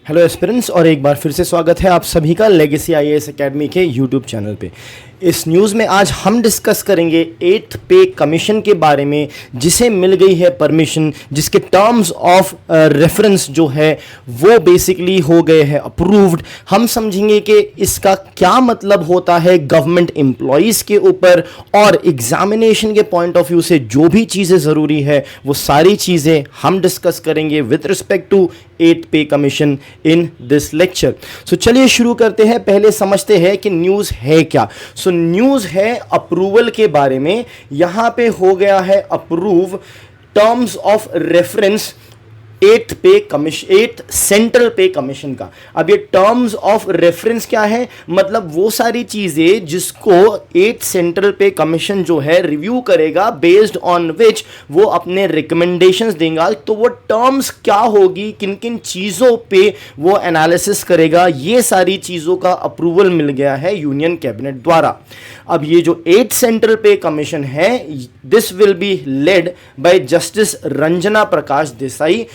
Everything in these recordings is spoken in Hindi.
हेलो एस्पिरेंट्स, और एक बार फिर से स्वागत है आप सभी का लेगेसी आईएएस एकेडमी के यूट्यूब चैनल पे। इस न्यूज़ में आज हम डिस्कस करेंगे 8th पे कमीशन के बारे में, जिसे मिल गई है परमिशन, जिसके टर्म्स ऑफ रेफरेंस जो है वो बेसिकली हो गए हैं अप्रूव्ड। हम समझेंगे कि इसका क्या मतलब होता है गवर्नमेंट एम्प्लॉयज़ के ऊपर, और एग्जामिनेशन के पॉइंट ऑफ व्यू से जो भी चीज़ें ज़रूरी है वो सारी चीज़ें हम डिस्कस करेंगे विथ रिस्पेक्ट टू 8th पे कमीशन इन दिस लेक्चर। सो चलिए शुरू करते हैं। पहले समझते हैं कि न्यूज़ है क्या। सो न्यूज़ है अप्रूवल के बारे में। यहां पे हो गया है approve terms of reference 8th पे कमीशन, 8th सेंट्रल पे कमीशन का। अब ये टर्म्स ऑफ रेफरेंस क्या है, मतलब वो सारी चीजें जिसको 8th सेंट्रल पे कमीशन जो है रिव्यू करेगा, बेस्ड ऑन विच वो अपने रिकमेंडेशंस देगा। तो वो टर्म्स क्या होगी, किन किन चीजों पे वो एनालिसिस करेगा, ये सारी चीजों का अप्रूवल मिल गया है यूनियन कैबिनेट द्वारा। अब ये जो 8th सेंट्रल पे कमीशन है, this will be led by justice Ranjana Prakash Desai,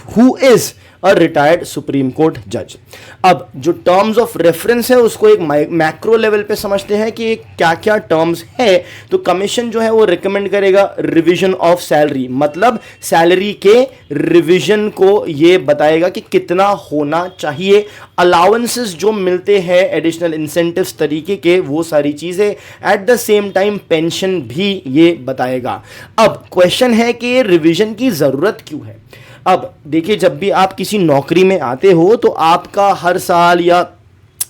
who is a retired supreme court जज। अब जो टर्म्स ऑफ रेफरेंस है उसको एक मैक्रो लेवल पे समझते हैं कि क्या क्या टर्म्स है। तो कमीशन जो है वो रिकमेंड करेगा रिवीजन ऑफ सैलरी, मतलब सैलरी के रिवीजन को ये बताएगा कि कितना होना चाहिए। अलाउंसेस जो मिलते हैं एडिशनल इंसेंटिव्स तरीके के, वो सारी चीजें। At the same time pension भी ये बताएगा। अब क्वेश्चन है कि ये रिवीजन की जरूरत क्यों है। अब देखिए, जब भी आप किसी नौकरी में आते हो तो आपका हर साल या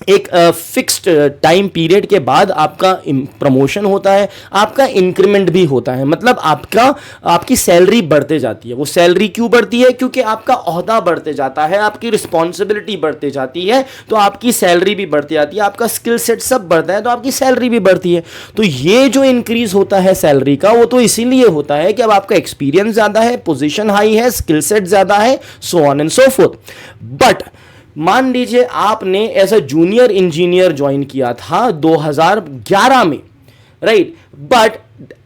एक फिक्स्ड टाइम पीरियड के बाद आपका प्रमोशन होता है, आपका इंक्रीमेंट भी होता है, मतलब आपकी सैलरी बढ़ते जाती है। वो सैलरी क्यों बढ़ती है? क्योंकि आपका ओहदा बढ़ते जाता है, आपकी रिस्पॉन्सिबिलिटी बढ़ती जाती है, तो आपकी सैलरी भी बढ़ती जाती है। आपका स्किल सेट सब बढ़ता है तो आपकी सैलरी भी बढ़ती है। तो ये जो इंक्रीज होता है सैलरी का, वो तो इसीलिए होता है कि अब आपका एक्सपीरियंस ज़्यादा है, पोजिशन हाई है, स्किल सेट ज़्यादा है, so on and so forth. But मान लीजिए आपने as a junior engineer join किया था 2011 में, राइट, बट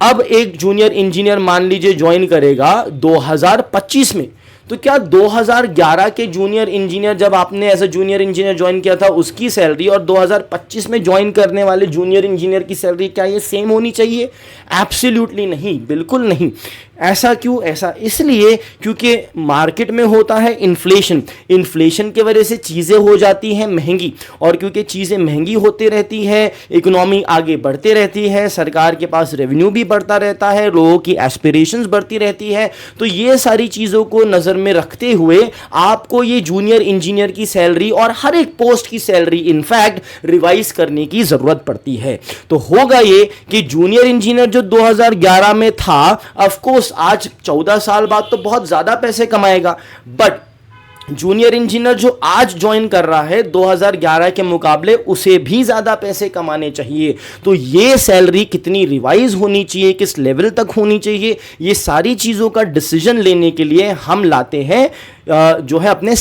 अब एक जूनियर इंजीनियर मान लीजिए ज्वाइन करेगा 2025 में। तो क्या 2011 के जूनियर इंजीनियर, जब आपने as a junior engineer join किया था, उसकी सैलरी और 2025 में ज्वाइन करने वाले जूनियर इंजीनियर की सैलरी क्या ये सेम होनी चाहिए? एब्सोल्युटली नहीं, बिल्कुल नहीं। ऐसा क्यों? ऐसा इसलिए क्योंकि मार्केट में होता है इन्फ्लेशन। इन्फ्लेशन की वजह से चीज़ें हो जाती हैं महंगी, और क्योंकि चीज़ें महंगी होती रहती है, इकोनॉमी आगे बढ़ती रहती है, सरकार के पास रेवेन्यू भी बढ़ता रहता है, लोगों की एस्पिरेशंस बढ़ती रहती है। तो ये सारी चीज़ों को नज़र में रखते हुए आपको ये जूनियर इंजीनियर की सैलरी और हर एक पोस्ट की सैलरी इनफैक्ट रिवाइज करने की ज़रूरत पड़ती है। तो होगा ये कि जूनियर इंजीनियर जो 2011 में था, ऑफकोर्स आज 14 साल बाद तो बहुत ज्यादा पैसे कमाएगा, बट जूनियर इंजीनियर जो आज ज्वाइन कर रहा है 2011 के मुकाबले, उसे भी ज्यादा पैसे कमाने चाहिए। तो ये सैलरी कितनी रिवाइज होनी चाहिए, किस लेवल तक होनी चाहिए, ये सारी चीजों का डिसीजन लेने के लिए हम लाते हैं जो है अपने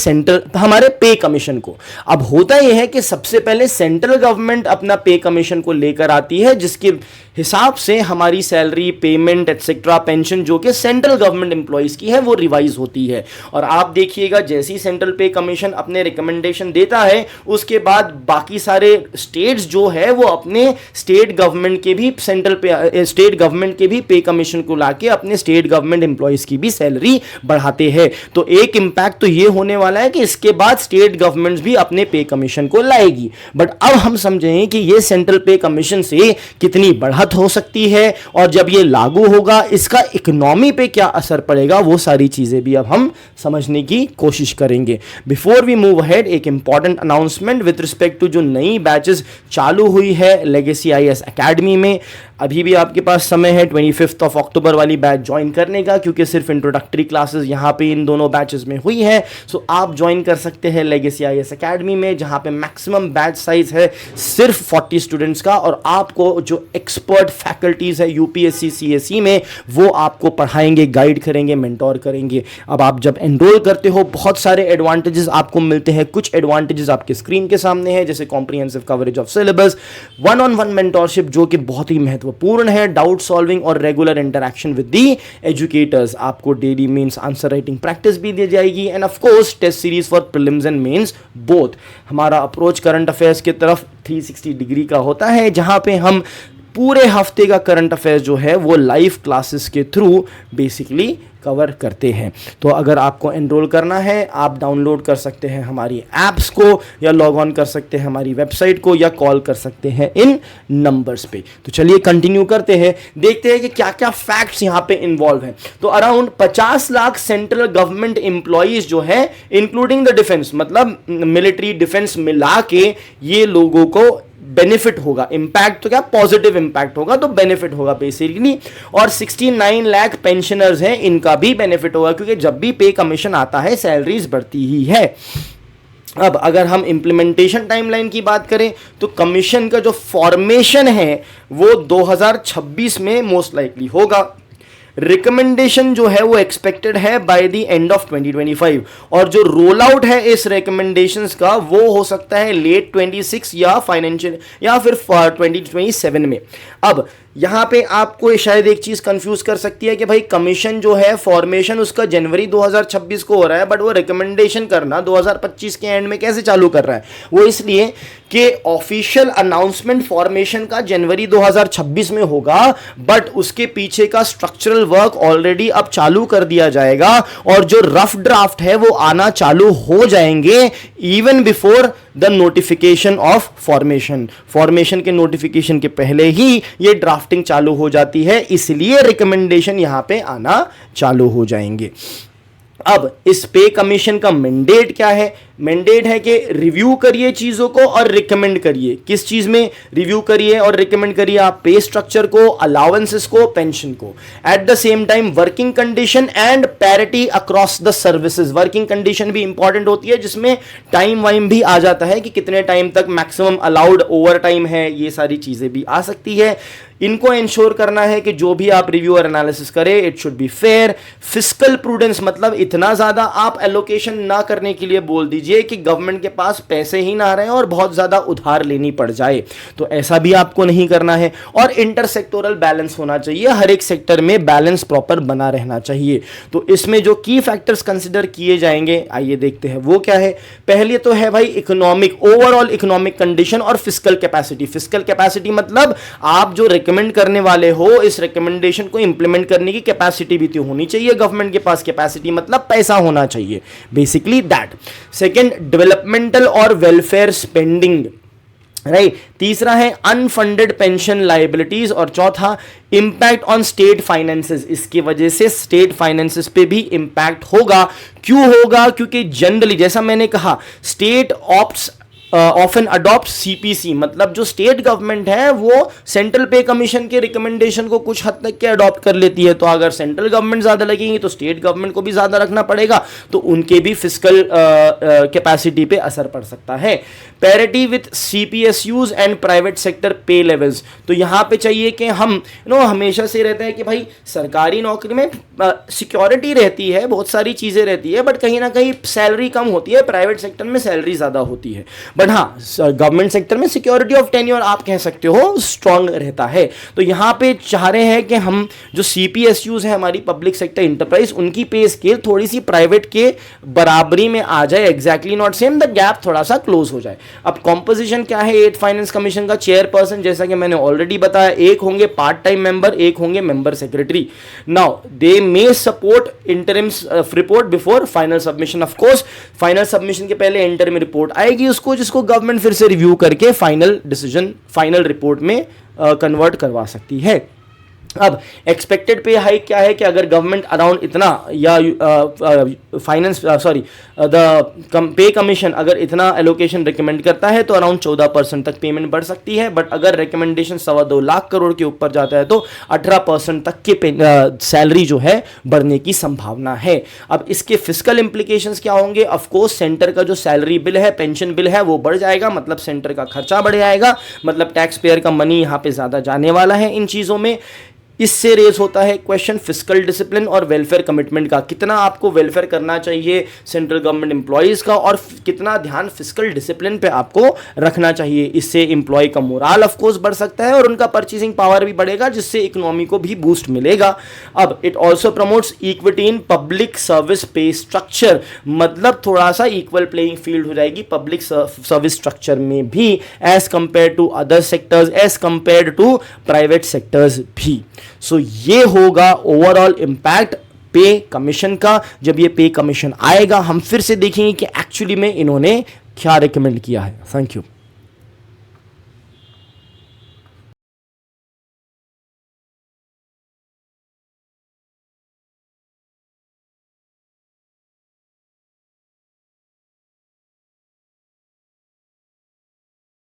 हमारे पे कमीशन को। अब होता यह है कि सबसे पहले सेंट्रल गवर्नमेंट अपना पे कमीशन को लेकर आती है, जिसके हिसाब से हमारी सैलरी, पेमेंट एटसेट्रा, पेंशन जो कि सेंट्रल गवर्नमेंट एम्प्लॉयज की है वो रिवाइज होती है। और आप देखिएगा, जैसी सेंट्रल पे कमीशन अपने रिकमेंडेशन देता है, उसके बाद बाकी सारे स्टेट्स जो है वो अपने स्टेट गवर्नमेंट के भी स्टेट गवर्नमेंट के भी पे कमीशन को लाके अपने स्टेट गवर्नमेंट एम्प्लॉयज की भी सैलरी बढ़ाते हैं। तो एक इंपैक्ट तो ये होने वाला है कि इसके बाद स्टेट गवर्नमेंट्स भी अपने पे कमीशन को लाएगी। बट अब हम समझेंगे कि ये सेंट्रल पे कमीशन से कितनी बढ़त हो सकती है, और जब ये लागू होगा इसका इकोनॉमी पे क्या असर पड़ेगा, वो सारी चीजें भी अब हम समझने की कोशिश करेंगे। बिफोर वी मूव अहेड, एक important announcement with respect to जो नई बैचेस चालू हुई है लेगेसी आईएएस एकेडमी में। अभी भी आपके पास समय है 25 अक्टूबर वाली बैच ज्वाइन करने का, क्योंकि सिर्फ इंट्रोडक्टरी क्लासेस यहाँ पे इन दोनों बैचेस में हुई है। सो आप ज्वाइन कर सकते हैं लेगेसी आईएएस एकेडमी में, जहाँ पे मैक्सिमम बैच साइज है सिर्फ 40 स्टूडेंट्स का, और आपको जो एक्सपर्ट फैकल्टीज है यूपीएससी सीएसई में, वो आपको पढ़ाएंगे, गाइड करेंगे, मेंटोर करेंगे। अब आप जब एनरोल करते हो बहुत सारे एडवांटेजेस आपको मिलते हैं। कुछ एडवांटेजेस आपके स्क्रीन के सामने है, जैसे comprehensive coverage of syllabus, 1-on-1 mentorship जो कि बहुत ही महत्वपूर्ण महत्वपूर्ण है। डाउट सॉल्विंग और regular interaction with the educators, आपको daily mains answer writing practice भी दी जाएगी, and of course test series for prelims and mains both. हमारा अप्रोच करंट अफेयर्स की तरफ 360 डिग्री का होता है, जहां पे हम पूरे हफ्ते का करंट अफेयर्स जो है वो लाइव क्लासेस के थ्रू बेसिकली कवर करते हैं। तो अगर आपको एनरोल करना है, आप डाउनलोड कर सकते हैं हमारी ऐप्स को, या लॉग ऑन कर सकते हैं हमारी वेबसाइट को, या कॉल कर सकते हैं इन नंबर्स पे। तो चलिए कंटिन्यू करते हैं, देखते हैं कि क्या क्या फैक्ट्स यहाँ पे इन्वॉल्व हैं। तो around 50 lakh central government employees जो है, इंक्लूडिंग द डिफेंस, मतलब मिलिट्री डिफेंस मिला के ये लोगों को बेनिफिट होगा। इंपैक्ट तो क्या, पॉजिटिव इंपैक्ट होगा, तो बेनिफिट होगा बेसिकली। और 69 लाख पेंशनर्स हैं, इनका भी बेनिफिट होगा, क्योंकि जब भी पे कमीशन आता है सैलरीज बढ़ती ही है। अब अगर हम इंप्लीमेंटेशन टाइमलाइन की बात करें तो कमीशन का जो फॉर्मेशन है वो 2026 में मोस्ट लाइकली होगा। रिकमेंडेशन जो है वो एक्सपेक्टेड है बाय द एंड ऑफ 2025, और जो रोल आउट है इस रिकमेंडेशंस का वो हो सकता है लेट 26 या फाइनेंशियल या फिर 2027 में। अब यहां पे आपको शायद एक चीज कंफ्यूज कर सकती है कि भाई कमीशन जो है फॉर्मेशन उसका जनवरी 2026 को हो रहा है, बट वो रिकमेंडेशन करना 2025 के एंड में कैसे चालू कर रहा है? वो इसलिए कि ऑफिशियल अनाउंसमेंट फॉर्मेशन का जनवरी 2026 में होगा, बट उसके पीछे का स्ट्रक्चरल वर्क ऑलरेडी अब चालू कर दिया जाएगा, और जो रफ ड्राफ्ट है वो आना चालू हो जाएंगे even before the notification of formation के नोटिफिकेशन के पहले ही ये ड्राफ्टिंग चालू हो जाती है, इसलिए रिकमेंडेशन यहां पे आना चालू हो जाएंगे। अब इस पे कमीशन का मैंडेट क्या है? मैंडेट है कि रिव्यू करिए चीजों को और रिकमेंड करिए। किस चीज में रिव्यू करिए और रिकमेंड करिए? आप पे स्ट्रक्चर को, अलाउंसेस को, पेंशन को। At the same time working condition and parity across the services. Working condition भी इंपॉर्टेंट होती है, जिसमें टाइम वाइम भी आ जाता है कि कितने टाइम तक मैक्सिमम अलाउड ओवर टाइम है, ये सारी चीजें भी आ सकती है। इनको इंश्योर करना है कि जो भी आप रिव्यू और एनालिसिस करें it should be fair. Fiscal prudence, मतलब इतना ज्यादा आप एलोकेशन ना करने के लिए बोल दीजिए कि गवर्नमेंट के पास पैसे ही ना रहे और बहुत ज्यादा उधार लेनी पड़ जाए, तो ऐसा भी आपको नहीं करना है। और इंटरसेक्टोरल बैलेंस होना चाहिए, हर एक सेक्टर में बैलेंस प्रॉपर बना रहना चाहिए। तो इसमें जो की फैक्टर्स कंसिडर किए जाएंगे, आइए देखते हैं वो क्या है। पहले तो है भाई इकोनॉमिक, ओवरऑल इकोनॉमिक कंडीशन और फिस्कल कैपेसिटी। फिस्कल कैपेसिटी मतलब आप जो रिकमेंड करने वाले हो, इस रिकमेंडेशन को इंप्लीमेंट करने की कैपेसिटी भी तो होनी चाहिए गवर्नमेंट के पास। कैपेसिटी मतलब पैसा होना चाहिए, बेसिकली दैट। सेकंड, डेवलपमेंटल और वेलफेयर स्पेंडिंग, राइट। तीसरा है अनफंडेड पेंशन लायबिलिटीज, और चौथा इंपैक्ट ऑन स्टेट फाइनेंसेस। इसकी वजह से स्टेट फाइनेंसेस पे भी इंपैक्ट होगा। क्यों होगा? क्योंकि जनरली जैसा मैंने कहा, state opts often adopt CPC, मतलब जो स्टेट गवर्नमेंट है वो सेंट्रल पे कमीशन के रिकमेंडेशन को कुछ हद तक के अडॉप्ट कर लेती है। तो अगर सेंट्रल गवर्नमेंट ज्यादा लगेगी तो स्टेट गवर्नमेंट को भी ज्यादा रखना पड़ेगा, तो उनके भी फिस्कल कैपेसिटी पे असर पड़ सकता है। Parity with CPSUs and private sector pay levels, तो यहां पे चाहिए कि हम हमेशा से रहता है कि भाई सरकारी नौकरी में सिक्योरिटी रहती है, बहुत सारी चीजें रहती है, बट कहीं ना कहीं सैलरी कम होती है, प्राइवेट सेक्टर में सैलरी ज्यादा होती है। बट हाँ, गवर्नमेंट सेक्टर में सिक्योरिटी ऑफ टेन्योर आप कह सकते हो स्ट्रांग रहता है। तो यहां पे चाह रहे हैं कि हम जो सीपीएसयूज है हमारी पब्लिक सेक्टर इंटरप्राइज, उनकी पे स्केल थोड़ी सी प्राइवेट के बराबरी में आ जाए, exactly not same, the gap थोड़ा सा क्लोज हो जाए। अब कॉम्पोजिशन क्या है एट फाइनेंस कमीशन का? चेयरपर्सन, जैसा कि मैंने ऑलरेडी बताया, एक होंगे पार्ट टाइम मेंबर, एक होंगे member secretary. Now they may support interims report before final submission. Of course final submission के पहले इंटरिम रिपोर्ट आएगी उसको, जिसको गवर्नमेंट फिर से रिव्यू करके फाइनल डिसीजन, फाइनल रिपोर्ट में कन्वर्ट करवा सकती है। अब एक्सपेक्टेड पे हाइक क्या है कि अगर गवर्नमेंट अराउंड इतना, या फाइनेंस द पे कमीशन अगर इतना एलोकेशन रिकमेंड करता है तो अराउंड 14% तक पेमेंट बढ़ सकती है। बट अगर रिकमेंडेशन 2.25 लाख करोड़ के ऊपर जाता है तो 18% तक के सैलरी जो है बढ़ने की संभावना है। अब इसके फिस्कल इंप्लीकेशंस क्या होंगे? ऑफ कोर्स सेंटर का जो सैलरी बिल है, पेंशन बिल है, वो बढ़ जाएगा, मतलब सेंटर का खर्चा बढ़ जाएगा, मतलब टैक्स पेयर का मनी यहाँ पे ज्यादा जाने वाला है इन चीजों में। इससे रेज होता है क्वेश्चन फिस्कल डिसिप्लिन और वेलफेयर कमिटमेंट का, कितना आपको वेलफेयर करना चाहिए सेंट्रल गवर्नमेंट एम्प्लॉयज का और कितना ध्यान फिस्कल डिसिप्लिन पे आपको रखना चाहिए। इससे एम्प्लॉय का मोराल ऑफ कोर्स बढ़ सकता है और उनका परचेसिंग पावर भी बढ़ेगा, जिससे इकोनॉमी को भी बूस्ट मिलेगा। अब it also promotes equity in public service पे स्ट्रक्चर, मतलब थोड़ा सा इक्वल प्लेइंग फील्ड हो जाएगी पब्लिक सर्विस स्ट्रक्चर में भी as compare to other sectors, as compare to private sectors भी। सो ये होगा ओवरऑल इंपैक्ट पे कमीशन का। जब ये पे कमीशन आएगा हम फिर से देखेंगे कि एक्चुअली में इन्होंने क्या रिकमेंड किया है। Thank you.